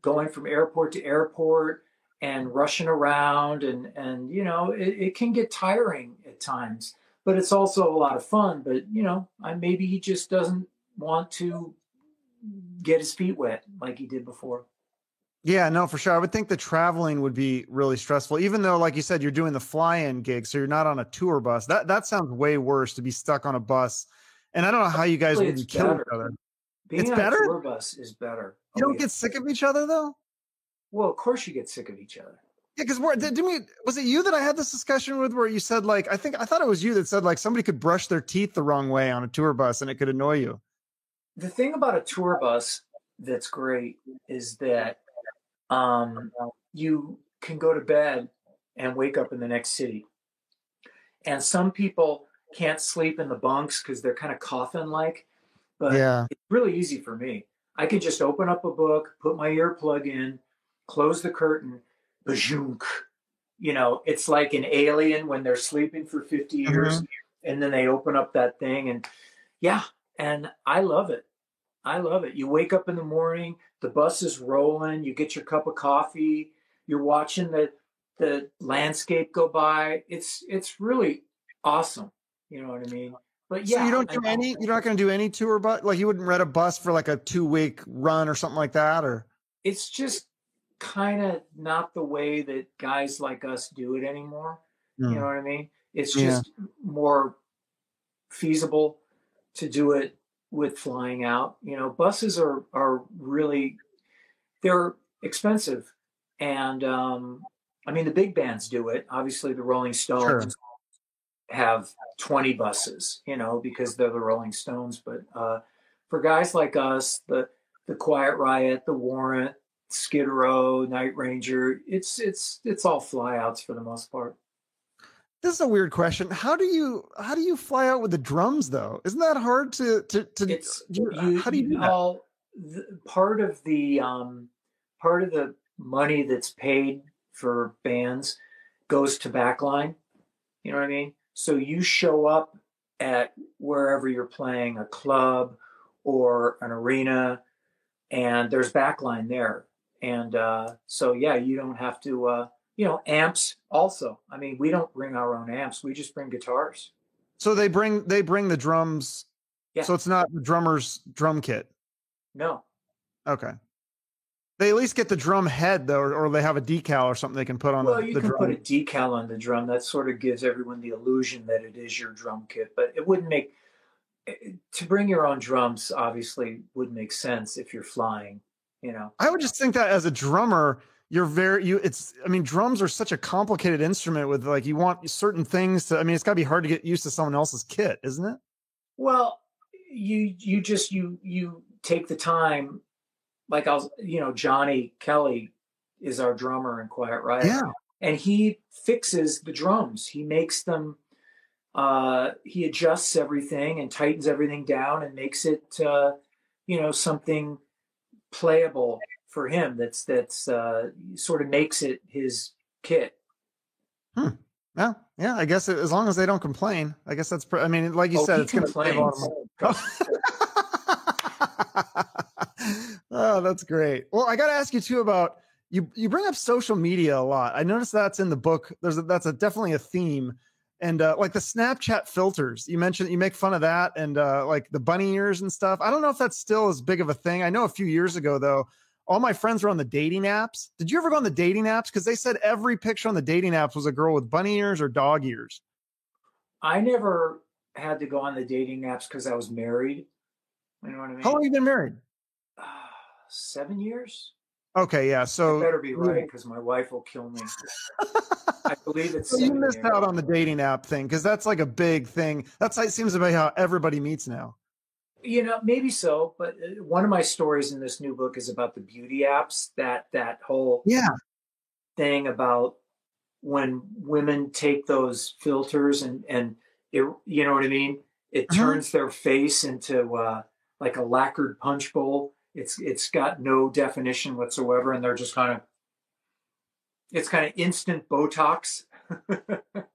going from airport to airport and rushing around and you know, it can get tiring at times, but it's also a lot of fun. But, you know, maybe he just doesn't want to get his feet wet like he did before. Yeah, no, for sure. I would think the traveling would be really stressful, even though, like you said, you're doing the fly-in gig, so you're not on a tour bus. That sounds way worse to be stuck on a bus. And I don't know how you guys would kill each other. Being on a tour bus is better. You don't get sick of each other, though? Well, of course you get sick of each other. Yeah, because was it you that I had this discussion with where you said, like, I thought it was you that said, like, somebody could brush their teeth the wrong way on a tour bus and it could annoy you. The thing about a tour bus that's great is that you can go to bed and wake up in the next city. And some people can't sleep in the bunks because they're kind of coffin-like. But it's really easy for me. I can just open up a book, put my earplug in, close the curtain, bajoonk. You know, it's like an alien when they're sleeping for 50 years and then they open up that thing and and I love it. I love it. You wake up in the morning, the bus is rolling, you get your cup of coffee, you're watching the landscape go by. It's really awesome. You know what I mean? But so you're not going to do any tour bus? Like you wouldn't rent a bus for like a 2-week run or something like that? Or it's just kind of not the way that guys like us do it anymore. You know what I mean? It's just more feasible to do it with flying out. You know, buses are really, they're expensive. And I mean, the big bands do it. Obviously the Rolling Stones have 20 buses, you know, because they're the Rolling Stones. But for guys like us, the Quiet Riot, the Warrant, Skid Row, Night Ranger, it's all flyouts for the most part. This is a weird question. How do you fly out with the drums though? Isn't that hard to how do you do that? Part of the money that's paid for bands goes to backline. You know what I mean? So you show up at wherever you're playing, a club or an arena, and there's backline there. And so, you don't have to, amps also. I mean, we don't bring our own amps. We just bring guitars. So they bring the drums Yeah. So it's not the drummer's drum kit. No. Okay. They at least get the drum head though, or they have a decal or something they can put on Well, you the can drum. put a decal on the drum. That sort of gives everyone the illusion that it is your drum kit, but it wouldn't make to bring your own drums. Obviously, would make sense if you're flying. You know, I would just think that as a drummer, I mean, drums are such a complicated instrument with like, you want certain things to, I mean, it's gotta be hard to get used to someone else's kit, isn't it? well, you just you take the time. Like Johnny Kelly is our drummer in Quiet Riot, Yeah. and he fixes the drums. He makes them. He adjusts everything and tightens everything down and makes it, something playable for him. That's sort of makes it his kit. Yeah. I guess as long as they don't complain, I guess I mean, like you said, He it's going to save a lot of money. Oh, that's great. Well, I got to ask you too about you bring up social media a lot. I noticed that's in the book. That's definitely a theme. And like the Snapchat filters, you mentioned you make fun of that, and like the bunny ears and stuff. I don't know if that's still as big of a thing. I know a few years ago though, all my friends were on the dating apps. Did you ever go on the dating apps? Because they said every picture on the dating apps was a girl with bunny ears or dog ears. I never had to go on the dating apps because I was married. You know what I mean? How long have you been married? 7 years. Okay, yeah. So I better be right because my wife will kill me. I believe it's. So you missed out on the dating app thing because that's like a big thing. That's it seems to be how everybody meets now. Maybe so, but one of my stories in this new book is about the beauty apps. That whole thing about when women take those filters and it, you know what I mean? It turns their face into like a lacquered punch bowl. It's got no definition whatsoever, and they're just it's kind of instant Botox.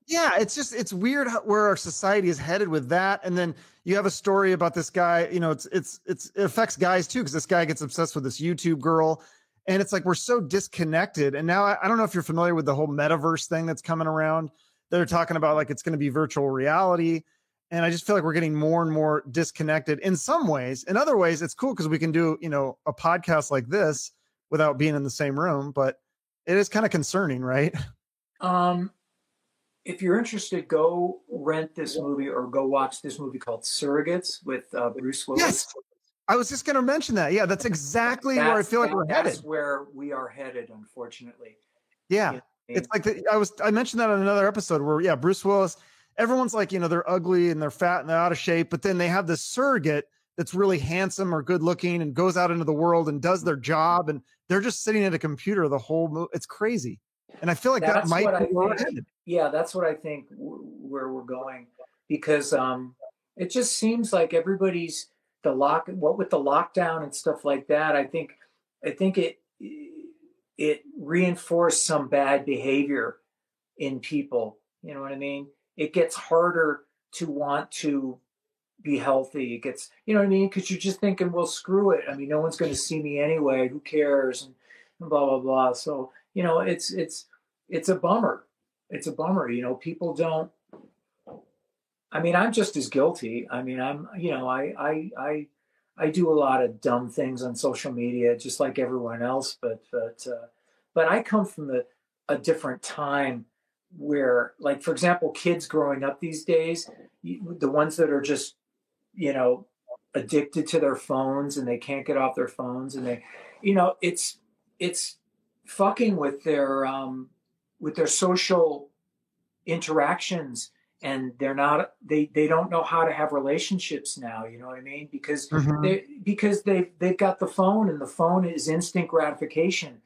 Yeah, it's weird where our society is headed with that. And then you have a story about this guy, it affects guys too, because this guy gets obsessed with this YouTube girl. And it's like we're so disconnected. And now I don't know if you're familiar with the whole metaverse thing that's coming around. They're talking about like it's going to be virtual reality. And I just feel like we're getting more and more disconnected in some ways. In other ways, it's cool because we can do, a podcast like this without being in the same room. But it is kind of concerning, right? If you're interested, go rent this movie or go watch this movie called Surrogates with Bruce Willis. Yes. I was just going to mention that. Yeah, that's exactly where I feel like we're headed. That's where we are headed, unfortunately. Yeah. It's like I mentioned that on another episode where, Bruce Willis, everyone's like, they're ugly and they're fat and they're out of shape, but then they have this surrogate that's really handsome or good looking and goes out into the world and does their job. And they're just sitting at a computer the whole movie. It's crazy. And I feel like that might be where we're headed. Yeah, that's what I think where we're going, because it just seems like everybody's what with the lockdown and stuff like that. I think it reinforced some bad behavior in people. You know what I mean? It gets harder to want to be healthy. It gets, you know what I mean? Because you're just thinking, well, screw it. I mean, no one's going to see me anyway. Who cares? And blah blah blah. So it's a bummer. It's a bummer. People don't. I mean, I'm just as guilty. I mean, I do a lot of dumb things on social media, just like everyone else. But I come from a different time where, like, for example, kids growing up these days, the ones that are just, addicted to their phones and they can't get off their phones, and they, it's fucking with their social interactions, and they don't know how to have relationships now. You know what I mean? Because they've got the phone, and the phone is instant gratification,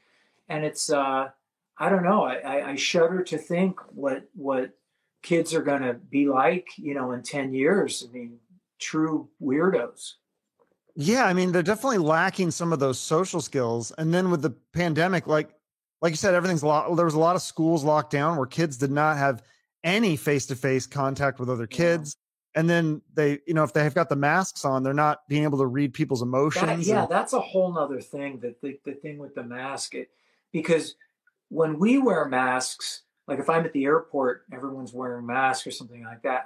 and it's I don't know. I shudder to think what kids are going to be like, in 10 years. I mean, true weirdos. Yeah, I mean, they're definitely lacking some of those social skills. And then with the pandemic, like you said, there was a lot of schools locked down where kids did not have any face-to-face contact with other kids. Yeah. And then they, if they have got the masks on, they're not being able to read people's emotions. That's a whole nother thing, that the thing with the mask, because when we wear masks, like if I'm at the airport, everyone's wearing masks or something like that.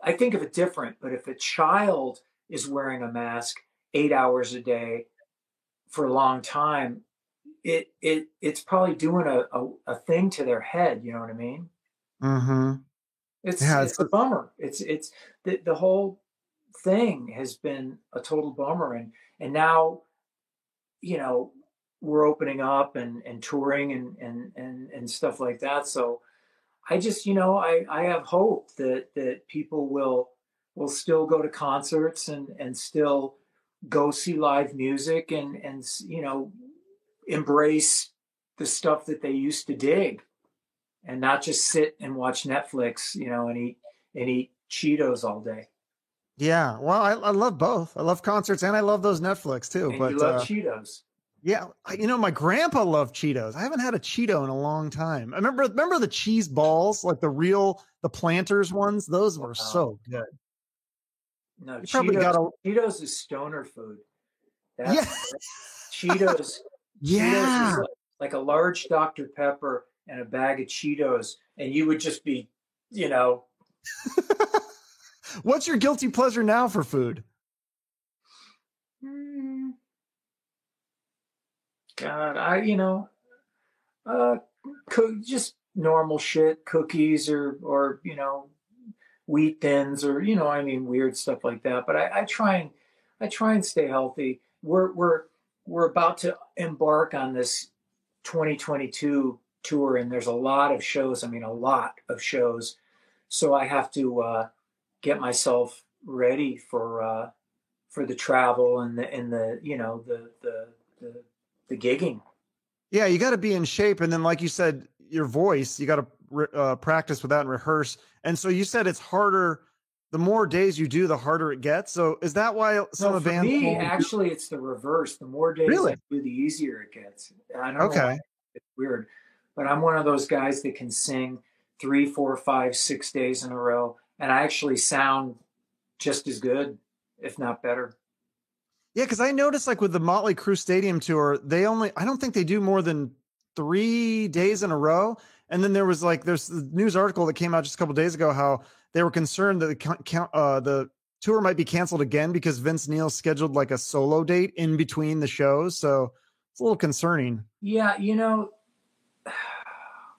I I think of it different, but if a child is wearing a mask 8 hours a day for a long time, it's probably doing a thing to their head. You know what I mean? Mm-hmm. Yeah, It's a bummer. It's the whole thing has been a total bummer, and now, you know, we're opening up and touring and stuff like that. So I just, I have hope that people will still go to concerts and still go see live music and embrace the stuff that they used to dig, and not just sit and watch Netflix, and eat Cheetos all day. yeah. Well, I love both. I love concerts and I love those Netflix too. And you But love Cheetos. yeah, my grandpa loved Cheetos. I haven't had a Cheeto in a long time. I remember the cheese balls, like the Planters ones. Those were so good. No, You probably Cheetos. got a Cheetos is stoner food. yeah, That's Cheetos. yeah. Cheetos is like a large Dr. Pepper and a bag of Cheetos, and you would just be, you know, What's your guilty pleasure now for food? mm, God, uh, just normal shit, cookies or wheat thins or weird stuff like that. But I try and stay healthy. We're about to embark on this 2022 tour, and there's a lot of shows. I mean, a lot of shows. So I have to get myself ready for the travel and the the gigging. Yeah, you got to be in shape, and then like you said, your voice, you got to practice with that and rehearse. And so you said it's harder. The more days you do, the harder it gets. So is that why some No, of the for bands me, only do- actually, it's the reverse. The more days I really? do, the easier it gets. I don't know why. Okay. It's weird, but I'm one of those guys that can sing 3, 4, 5, 6 days in a row, and I actually sound just as good, if not better. Yeah, because I noticed like with the Motley Crue Stadium tour, I don't think they do more than 3 days in a row. And then there's the news article that came out just a couple days ago how they were concerned that the tour might be canceled again because Vince Neil scheduled like a solo date in between the shows. So it's a little concerning. Yeah,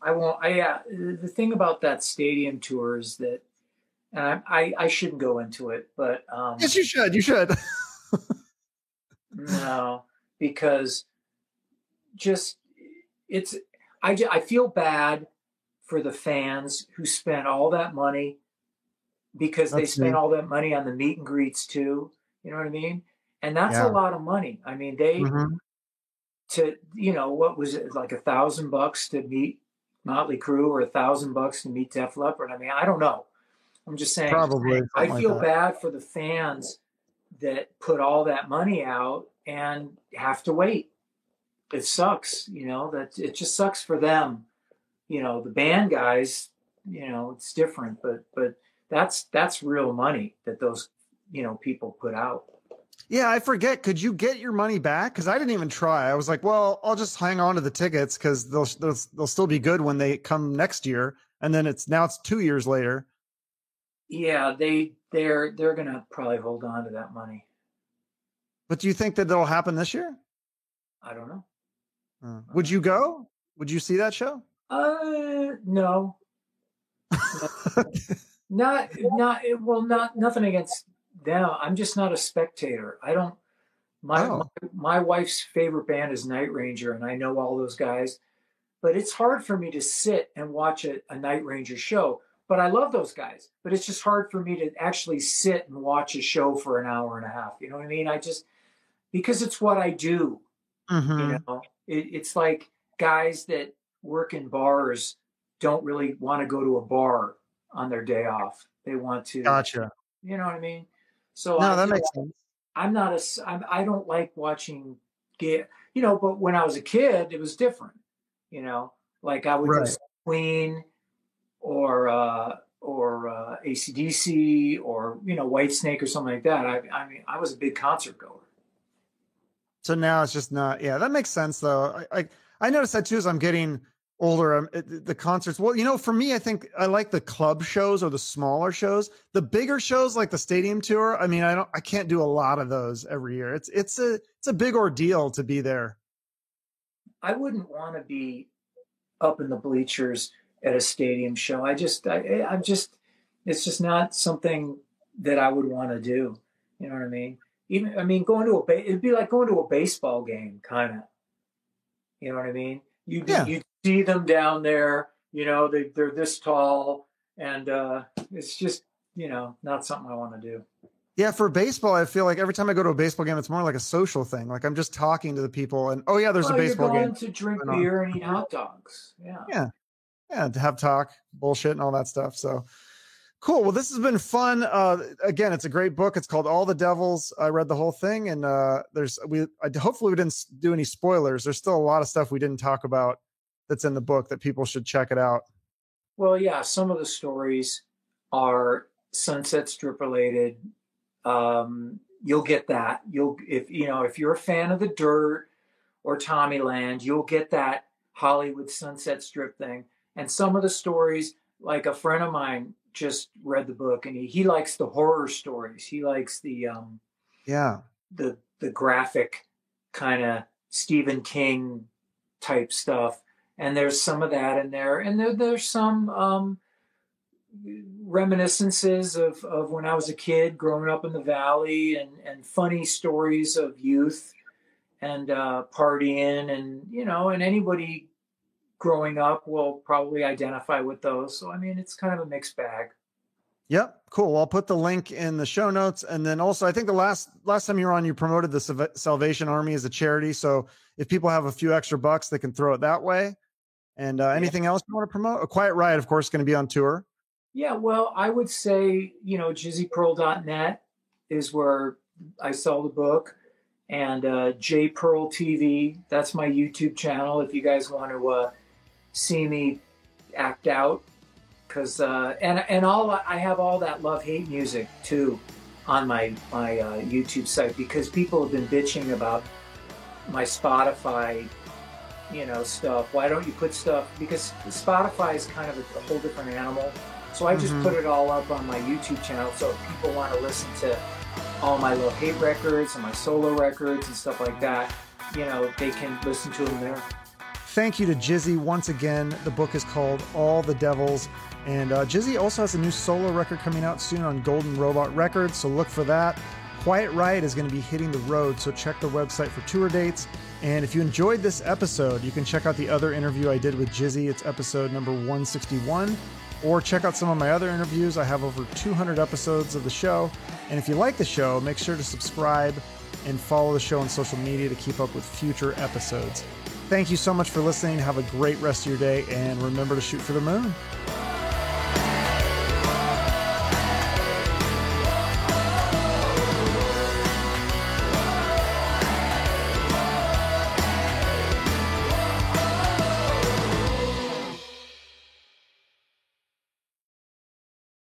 I won't. The thing about that stadium tour is that, and I shouldn't go into it, but Yes, you should. You should. no, because just it's I feel bad for the fans who spent all that money, because they That's me. spent all that money on the meet and greets too. You know what I mean? And that's a Yeah. lot of money. I mean, they Mhm. to what was it, like $1,000 to meet Motley Crue or $1,000 to meet Def Leppard? I mean, I don't know. I'm just saying. Probably I something like feel that. bad for the fans that put all that money out and have to wait. It sucks, that it just sucks for them. The band guys, it's different, but that's real money that those, people put out. Yeah, I forget. Could you get your money back? Because I didn't even try. I was like, well, I'll just hang on to the tickets because they'll still be good when they come next year. And then it's 2 years later. Yeah, they're gonna probably hold on to that money. But do you think that that'll happen this year? I don't know. Would you go? Would you see that show? No. Not well, not nothing against them. I'm just not a spectator. I don't. My wife's favorite band is Night Ranger, and I know all those guys. But it's hard for me to sit and watch a Night Ranger show. But I love those guys. But it's just hard for me to actually sit and watch a show for an hour and a half. You know what I mean? Because it's what I do. Mm-hmm. It's like guys that work in bars don't really want to go to a bar on their day off. They want to. Gotcha. You know what I mean? So No, that makes sense. I don't like watching but when I was a kid, it was different. Like I would go see Queen or AC/DC or Whitesnake or something like that. I mean, I was a big concert goer. So now it's just not. Yeah, that makes sense though. I noticed that too as I'm getting older, the concerts. Well, for me, I think I like the club shows or the smaller shows. The bigger shows like the stadium tour, I mean, I can't do a lot of those every year. It's a big ordeal to be there. I wouldn't want to be up in the bleachers at a stadium show. I'm just, it's just not something that I would want to do. You know what I mean? Going to it'd be like going to a baseball game, kind of. You know what I mean? You see them down there, they're this tall, and it's just, not something I want to do. Yeah, for baseball, I feel like every time I go to a baseball game, it's more like a social thing. Like I'm just talking to the people, and there's a baseball game. You're going to drink beer and eat hot dogs. Yeah, to have talk, bullshit, and all that stuff. So cool. Well, this has been fun. Again, it's a great book. It's called All the Devils. I read the whole thing, and hopefully we didn't do any spoilers. There's still a lot of stuff we didn't talk about that's in the book that people should check it out. Well, yeah, some of the stories are Sunset Strip related. You'll get that. If you're a fan of The Dirt or Tommyland, you'll get that Hollywood Sunset Strip thing. And some of the stories, like a friend of mine just read the book, and he likes the horror stories. He likes the graphic kind of Stephen King type stuff. And there's some of that in there. And there's some reminiscences of when I was a kid growing up in the Valley, and funny stories of youth and partying, and anybody growing up will probably identify with those. So, it's kind of a mixed bag. Yep. Cool. I'll put the link in the show notes. And then also, I think the last time you were on, you promoted the Salvation Army as a charity. So if people have a few extra bucks, they can throw it that way. And anything else you want to promote? A Quiet Riot, of course, is going to be on tour. Yeah, well, I would say, jizzypearl.net is where I sell the book. And JPearl TV, that's my YouTube channel if you guys want to see me act out. Because I have all that love-hate music too on my YouTube site, because people have been bitching about my Spotify stuff. Why don't you put stuff? Because Spotify is kind of a whole different animal. So I just put it all up on my YouTube channel. So if people want to listen to all my love-hate records and my solo records and stuff like that, they can listen to them there. Thank you to Jizzy once again. The book is called All the Devils. And Jizzy also has a new solo record coming out soon on Golden Robot Records, so look for that. Quiet Riot is going to be hitting the road, so check the website for tour dates. And if you enjoyed this episode, you can check out the other interview I did with Jizzy. It's episode number 161. Or check out some of my other interviews. I have over 200 episodes of the show. And if you like the show, make sure to subscribe and follow the show on social media to keep up with future episodes. Thank you so much for listening. Have a great rest of your day, and remember to shoot for the moon.